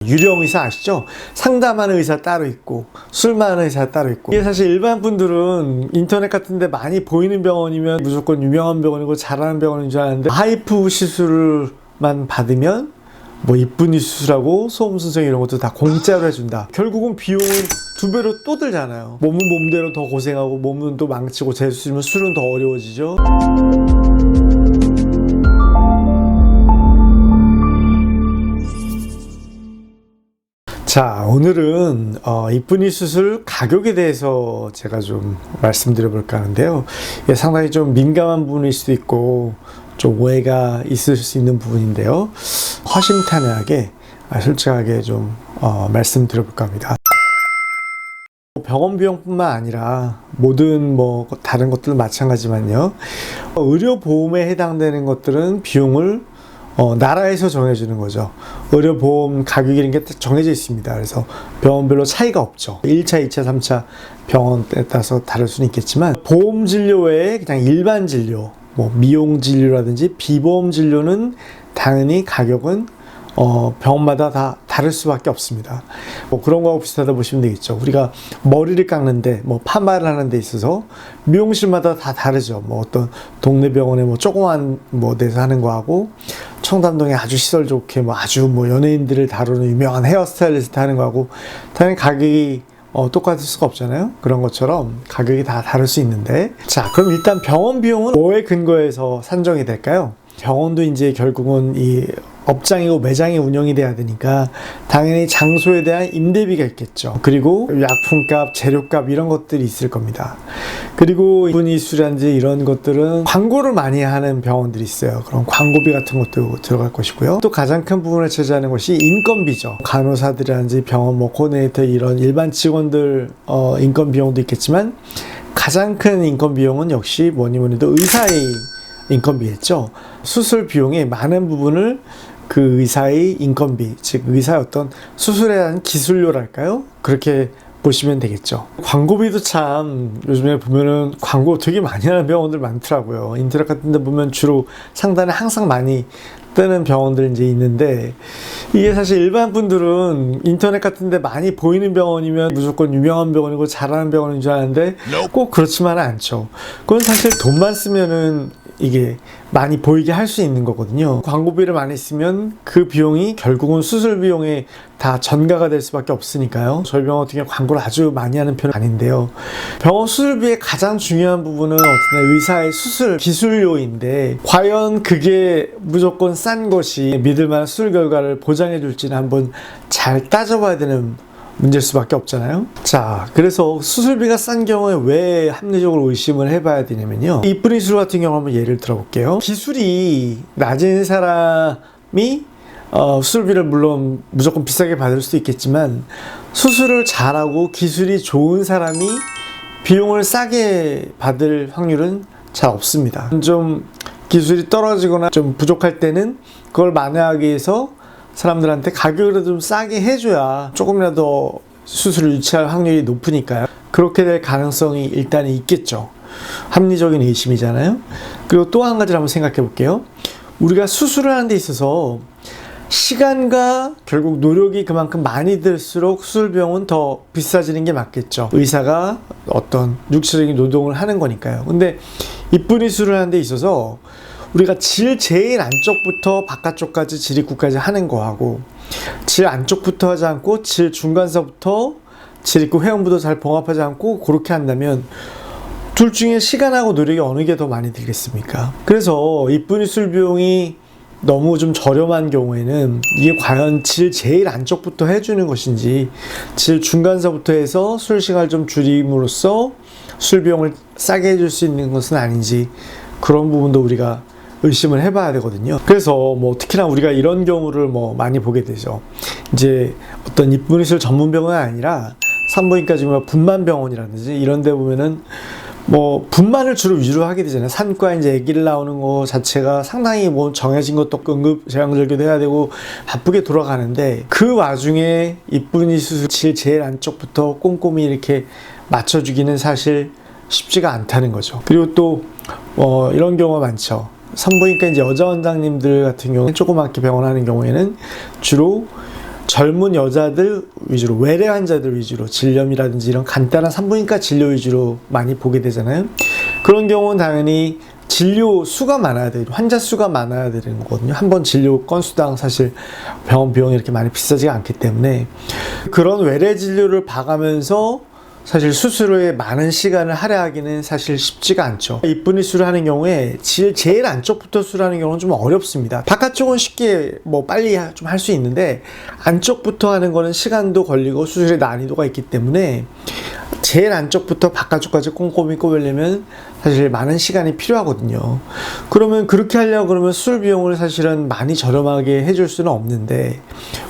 유령 의사 아시죠? 상담하는 의사 따로 있고 술마하는 의사 따로 있고, 이게 사실 일반 분들은 인터넷 같은 데 많이 보이는 병원이면 무조건 유명한 병원이고 잘하는 병원인 줄 아는데, 하이프 시술만 받으면 뭐 이쁜이 수술하고 소음 순정 이런 것도 다 공짜로 해준다. 결국은 비용은 2배로 또 들잖아요. 몸은 몸대로 더 고생하고 몸은 또 망치고 재수술이면 술은 더 어려워지죠. 자, 오늘은 이쁜이 수술 가격에 대해서 제가 좀 말씀드려 볼까 하는데요. 이게 상당히 좀 민감한 부분일 수도 있고 좀 오해가 있을 수 있는 부분인데요. 허심탄회하게 솔직하게 좀 말씀드려 볼까 합니다. 병원 비용뿐만 아니라 모든 뭐 다른 것들은 마찬가지만요. 의료보험에 해당되는 것들은 비용을 나라에서 정해주는 거죠. 의료보험 가격이라는 게 정해져 있습니다. 그래서 병원별로 차이가 없죠. 1차, 2차, 3차 병원에 따라서 다를 수는 있겠지만, 보험 진료 외에 그냥 일반 진료, 뭐 미용 진료라든지 비보험 진료는 당연히 가격은 병원마다 다 다를 수밖에 없습니다. 뭐 그런 거하고 비슷하다 보시면 되겠죠. 우리가 머리를 깎는데 뭐 파마를 하는 데 있어서 미용실마다 다 다르죠. 뭐 어떤 동네 병원에 뭐 조그만 뭐 데서 하는 거하고 청담동에 아주 시설 좋게 뭐 아주 뭐 연예인들을 다루는 유명한 헤어스타일리스트 하는 거하고 당연히 가격이 똑같을 수가 없잖아요. 그런 것처럼 가격이 다 다를 수 있는데, 자, 그럼 일단 병원 비용은 뭐에 근거해서 산정이 될까요? 병원도 이제 결국은 이 업장이고 매장이 운영이 돼야 되니까 당연히 장소에 대한 임대비가 있겠죠. 그리고 약품값, 재료값 이런 것들이 있을 겁니다. 그리고 이쁜이 수술이라든지 이런 것들은 광고를 많이 하는 병원들이 있어요. 그럼 광고비 같은 것도 들어갈 것이고요. 또 가장 큰 부분을 차지하는 것이 인건비죠. 간호사들이라든지 병원 뭐 코디네이터 이런 일반 직원들 인건 비용도 있겠지만, 가장 큰 인건 비용은 역시 뭐니 뭐니 해도 의사의 인건비겠죠. 수술 비용의 많은 부분을 그 의사의 인건비, 즉 의사의 어떤 수술에 대한 기술료랄까요? 그렇게 보시면 되겠죠. 광고비도 참 요즘에 보면은 광고 되게 많이 하는 병원들 많더라고요. 인터넷 같은 데 보면 주로 상단에 항상 많이 뜨는 병원들 이제 있는데, 이게 사실 일반 분들은 인터넷 같은 데 많이 보이는 병원이면 무조건 유명한 병원이고 잘하는 병원인 줄 아는데 꼭 그렇지만은 않죠. 그건 사실 돈만 쓰면은 이게 많이 보이게 할 수 있는 거거든요. 광고비를 많이 쓰면 그 비용이 결국은 수술 비용에 다 전가가 될 수밖에 없으니까요. 저희 병원 같은 경우 광고를 아주 많이 하는 편은 아닌데요. 병원 수술비의 가장 중요한 부분은 어쨌든 의사의 수술 기술료인데, 과연 그게 무조건 싼 것이 믿을 만한 수술 결과를 보장해 줄지는 한번 잘 따져봐야 되는 문제일 수밖에 없잖아요. 자, 그래서 수술비가 싼 경우에 왜 합리적으로 의심을 해봐야 되냐면요. 이쁜이 수술 같은 경우 한번 예를 들어볼게요. 기술이 낮은 사람이 수술비를 물론 무조건 비싸게 받을 수도 있겠지만, 수술을 잘하고 기술이 좋은 사람이 비용을 싸게 받을 확률은 잘 없습니다. 좀 기술이 떨어지거나 좀 부족할 때는 그걸 만회하기 위해서 사람들한테 가격을 좀 싸게 해줘야 조금이라도 수술을 유치할 확률이 높으니까요. 그렇게 될 가능성이 일단 있겠죠. 합리적인 의심이잖아요. 그리고 또 한 가지를 한번 생각해 볼게요. 우리가 수술을 하는 데 있어서 시간과 결국 노력이 그만큼 많이 들수록 수술 비용은 더 비싸지는 게 맞겠죠. 의사가 어떤 육체적인 노동을 하는 거니까요. 근데 이쁜이 수술을 하는 데 있어서 우리가 질 제일 안쪽부터 바깥쪽까지 질 입구까지 하는 거하고, 질 안쪽부터 하지 않고 질 중간서부터 질 입구 회원부도 잘 봉합하지 않고 그렇게 한다면 둘 중에 시간하고 노력이 어느 게 더 많이 들겠습니까? 그래서 이쁜이 수술 비용이 너무 좀 저렴한 경우에는 이게 과연 질 제일 안쪽부터 해주는 것인지, 질 중간서부터 해서 수술 시간을 좀 줄임으로써 수술 비용을 싸게 해줄 수 있는 것은 아닌지, 그런 부분도 우리가 의심을 해봐야 되거든요. 그래서 뭐 특히나 우리가 이런 경우를 뭐 많이 보게 되죠. 이제 어떤 이쁜이 수술 전문 병원이 아니라 산부인과 지금 분만병원이라든지 이런 데 보면은 뭐 분만을 주로 위주로 하게 되잖아요. 산과 이제 아기를 나오는 거 자체가 상당히 뭐 정해진 것도 없고 응급 제왕절개도 해야 되고 바쁘게 돌아가는데, 그 와중에 이쁜이 수술 질 제일 안쪽부터 꼼꼼히 이렇게 맞춰주기는 사실 쉽지가 않다는 거죠. 그리고 또 이런 경우가 많죠. 산부인과 이제 여자 원장님들 같은 경우는 조그맣게 병원 하는 경우에는 주로 젊은 여자들 위주로, 외래 환자들 위주로 질염이라든지 이런 간단한 산부인과 진료 위주로 많이 보게 되잖아요. 그런 경우는 당연히 진료 수가 많아야 돼요. 환자 수가 많아야 되는 거거든요. 한 번 진료 건수당 사실 병원 비용이 이렇게 많이 비싸지가 않기 때문에 그런 외래 진료를 봐가면서 사실 수술에 많은 시간을 할애하기는 사실 쉽지가 않죠. 이쁜이 수술을 하는 경우에 제일 안쪽부터 수술하는 경우는 좀 어렵습니다. 바깥쪽은 쉽게 뭐 빨리 좀 할 수 있는데 안쪽부터 하는 거는 시간도 걸리고 수술의 난이도가 있기 때문에 제일 안쪽부터 바깥쪽까지 꼼꼼히 꼽으려면 사실 많은 시간이 필요하거든요. 그러면 그렇게 하려고 그러면 수술 비용을 사실은 많이 저렴하게 해줄 수는 없는데,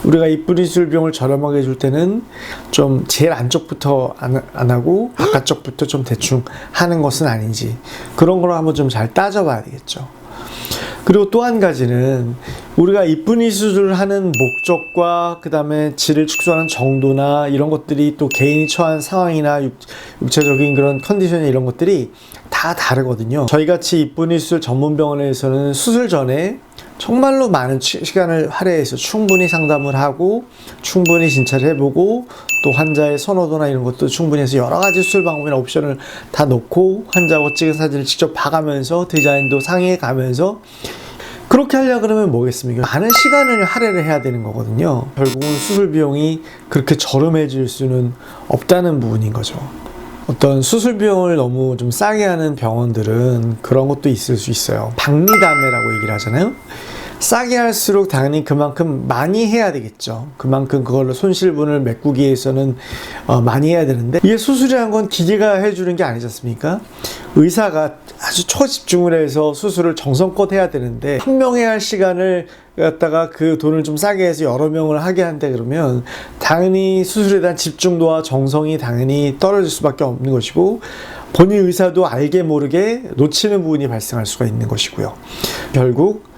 우리가 이쁜이 수술 비용을 저렴하게 해줄 때는 좀 제일 안쪽부터 안 하고 바깥쪽부터 좀 대충 하는 것은 아닌지, 그런 걸 한번 좀 잘 따져봐야 되겠죠. 그리고 또 한 가지는 우리가 이쁜이 수술을 하는 목적과 그 다음에 질을 축소하는 정도나 이런 것들이 또 개인이 처한 상황이나 육체적인 그런 컨디션이 이런 것들이 다 다르거든요. 저희같이 이쁜이 수술 전문 병원에서는 수술 전에 정말로 많은 시간을 할애해서 충분히 상담을 하고 충분히 진찰을 해보고 또 환자의 선호도나 이런 것도 충분히 해서 여러 가지 수술 방법이나 옵션을 다 놓고 환자하고 찍은 사진을 직접 봐가면서 디자인도 상의해 가면서 그렇게 하려고 그러면 뭐겠습니까? 많은 시간을 할애를 해야 되는 거거든요. 결국은 수술 비용이 그렇게 저렴해질 수는 없다는 부분인 거죠. 어떤 수술 비용을 너무 좀 싸게 하는 병원들은 그런 것도 있을 수 있어요. 박리담회라고 얘기를 하잖아요. 싸게 할수록 당연히 그만큼 많이 해야 되겠죠. 그만큼 그걸로 손실분을 메꾸기 위해서는 많이 해야 되는데, 이게 수술이란 건 기계가 해주는 게 아니지 않습니까? 의사가 아주 초집중을 해서 수술을 정성껏 해야 되는데 한 명이 할 시간을 갖다가 그 돈을 좀 싸게 해서 여러 명을 하게 한다 그러면 당연히 수술에 대한 집중도와 정성이 당연히 떨어질 수밖에 없는 것이고, 본인 의사도 알게 모르게 놓치는 부분이 발생할 수가 있는 것이고요. 결국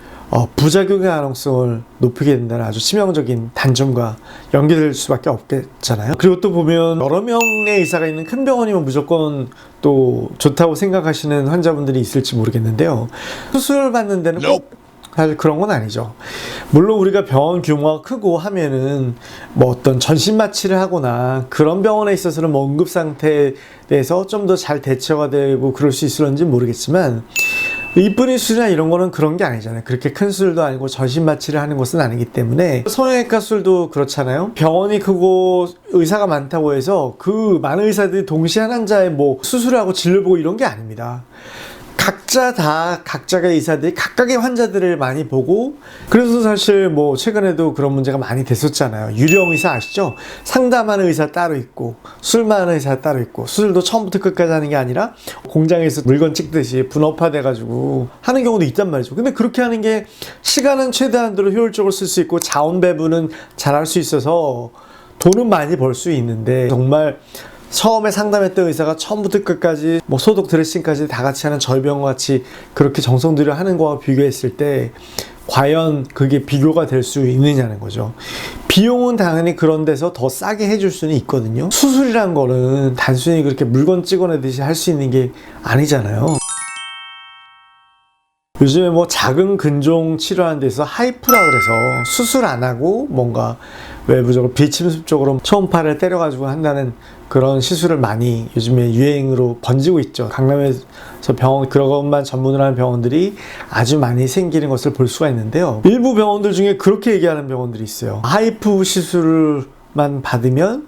부작용의 가능성을 높이게 된다는 아주 치명적인 단점과 연결될 수밖에 없겠잖아요. 그리고 또 보면 여러 명의 의사가 있는 큰 병원이면 무조건 또 좋다고 생각하시는 환자분들이 있을지 모르겠는데요. 수술 받는 데는 꼭 사실 그런 건 아니죠. 물론 우리가 병원 규모가 크고 하면은 뭐 어떤 전신 마취를 하거나 그런 병원에 있어서는 뭐 응급 상태에 대해서 좀 더 잘 대처가 되고 그럴 수 있을런지 모르겠지만, 이쁜이 수술이나 이런 거는 그런 게 아니잖아요. 그렇게 큰 수술도 아니고 전신 마취를 하는 것은 아니기 때문에. 성형외과 수술도 그렇잖아요. 병원이 크고 의사가 많다고 해서 그 많은 의사들이 동시에 한 환자의 뭐 수술을 하고 진료 보고 이런 게 아닙니다. 각자 다 각자의 의사들이 각각의 환자들을 많이 보고, 그래서 사실 뭐 최근에도 그런 문제가 많이 됐었잖아요. 유령 의사 아시죠? 상담하는 의사 따로 있고 수술만 하는 의사 따로 있고, 수술도 처음부터 끝까지 하는 게 아니라 공장에서 물건 찍듯이 분업화 돼가지고 하는 경우도 있단 말이죠. 근데 그렇게 하는 게 시간은 최대한으로 효율적으로 쓸 수 있고 자원 배분은 잘할 수 있어서 돈은 많이 벌 수 있는데, 정말 처음에 상담했던 의사가 처음부터 끝까지 뭐 소독 드레싱까지 다 같이 하는 저희 병원 같이 그렇게 정성 들여 하는 거와 비교했을 때 과연 그게 비교가 될 수 있느냐는 거죠. 비용은 당연히 그런 데서 더 싸게 해줄 수는 있거든요. 수술이란 거는 단순히 그렇게 물건 찍어내듯이 할 수 있는 게 아니잖아요. 요즘에 뭐 작은 근종 치료하는 데서 하이프라 그래서 수술 안 하고 뭔가 외부적으로 비침습적으로 초음파를 때려가지고 한다는 그런 시술을 많이 요즘에 유행으로 번지고 있죠. 강남에서 병원 그런 것만 전문으로 하는 병원들이 아주 많이 생기는 것을 볼 수가 있는데요. 일부 병원들 중에 그렇게 얘기하는 병원들이 있어요. 하이프 시술만 받으면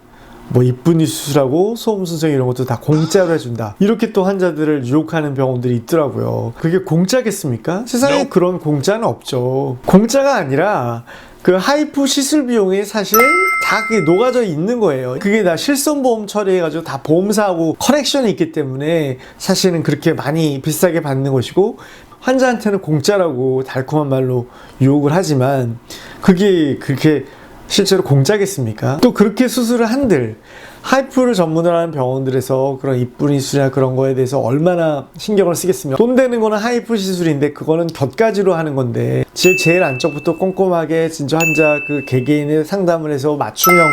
뭐 이쁜이 수술하고 소음 순정 이런 것도 다 공짜로 해준다, 이렇게 또 환자들을 유혹하는 병원들이 있더라고요. 그게 공짜겠습니까? 세상에 그런 공짜는 없죠. 공짜가 아니라 그 하이프 시술 비용이 사실 다 그게 녹아져 있는 거예요. 그게 다 실손보험 처리해가지고 다 보험사하고 커넥션이 있기 때문에 사실은 그렇게 많이 비싸게 받는 것이고, 환자한테는 공짜라고 달콤한 말로 유혹을 하지만 그게 그렇게 실제로 공짜겠습니까? 또 그렇게 수술을 한들 하이프를 전문으로 하는 병원들에서 그런 이쁜이 수술이나 그런 거에 대해서 얼마나 신경을 쓰겠습니까? 돈 되는 거는 하이프 시술인데 그거는 곁가지로 하는 건데 제일 안쪽부터 꼼꼼하게 진짜 환자 그 개개인의 상담을 해서 맞춤형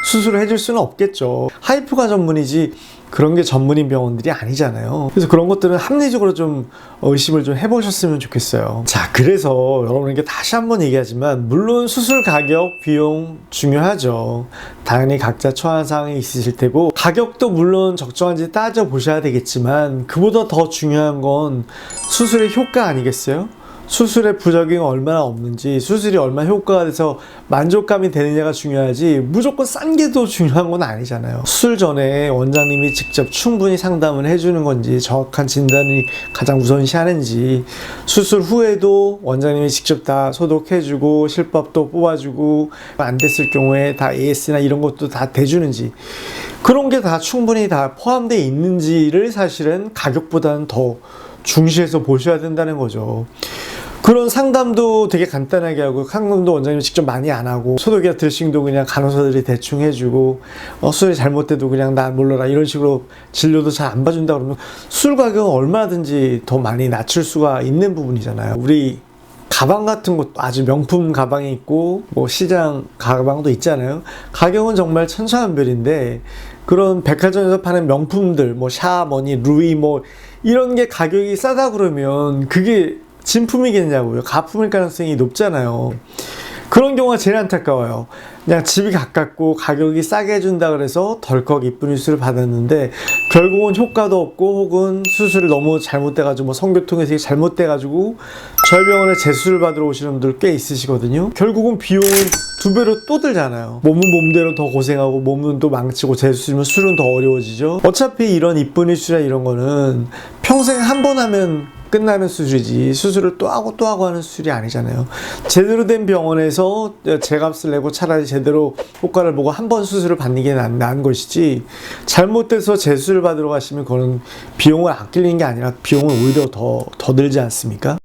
수술을 해줄 수는 없겠죠. 하이프가 전문이지 그런 게 전문인 병원들이 아니잖아요. 그래서 그런 것들은 합리적으로 좀 의심을 좀 해보셨으면 좋겠어요. 자, 그래서 여러분에게 다시 한번 얘기하지만 물론 수술 가격, 비용 중요하죠. 당연히 각자 처한 사항이 있으실 테고 가격도 물론 적정한지 따져보셔야 되겠지만 그보다 더 중요한 건 수술의 효과 아니겠어요? 수술의 부작용이 얼마나 없는지, 수술이 얼마나 효과가 돼서 만족감이 되느냐가 중요하지 무조건 싼 게 더 중요한 건 아니잖아요. 수술 전에 원장님이 직접 충분히 상담을 해주는 건지, 정확한 진단이 가장 우선시하는지, 수술 후에도 원장님이 직접 다 소독해주고 실밥도 뽑아주고 안 됐을 경우에 다 AS나 이런 것도 다 대주는지, 그런 게 다 충분히 다 포함되어 있는지를 사실은 가격보다는 더 중시해서 보셔야 된다는 거죠. 그런 상담도 되게 간단하게 하고, 상담도 원장님이 직접 많이 안 하고, 소독이나 드레싱도 그냥 간호사들이 대충 해주고, 수술이 잘못돼도 그냥 나 몰라라 이런 식으로 진료도 잘 안 봐준다 그러면 수술 가격은 얼마든지 더 많이 낮출 수가 있는 부분이잖아요. 우리 가방 같은 것도 아주 명품 가방이 있고 뭐 시장 가방도 있잖아요. 가격은 정말 천차만별인데 그런 백화점에서 파는 명품들 뭐 샤머니, 루이 뭐 이런 게 가격이 싸다 그러면 그게 진품이겠냐고요. 가품일 가능성이 높잖아요. 그런 경우가 제일 안타까워요. 그냥 집이 가깝고 가격이 싸게 해준다 그래서 덜컥 이쁜 수술을 받았는데 결국은 효과도 없고 혹은 수술이 너무 잘못돼가지고 뭐 성교통에서 잘못돼가지고 저희 병원에 재수술 받으러 오시는 분들 꽤 있으시거든요. 결국은 비용은 2배로 또 들잖아요. 몸은 몸대로 더 고생하고 몸은 또 망치고 재수술이면 술은 더 어려워지죠. 어차피 이런 이쁜 수술이나 이런 거는 평생 한 번 하면 끝나는 수술이지 수술을 또 하고 하는 수술이 아니잖아요. 제대로 된 병원에서 제값을 내고 차라리 제대로 효과를 보고 한 번 수술을 받는 게 나은 것이지, 잘못돼서 재수술 받으러 가시면 그거는 비용을 아끼는 게 아니라 비용을 오히려 더 들지 않습니까?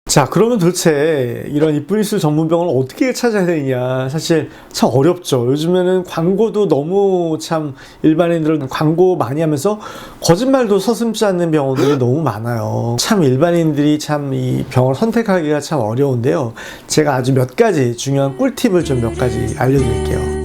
자, 그러면 도대체 이런 이쁜 수술 전문 병원을 어떻게 찾아야 되느냐, 사실 참 어렵죠. 요즘에는 광고도 너무 참 일반인들은 광고 많이 하면서 거짓말도 서슴지 않는 병원들이 너무 많아요. 참 일반인들이 참 이 병원을 선택하기가 참 어려운데요. 제가 아주 몇 가지 중요한 꿀팁을 좀 몇 가지 알려드릴게요.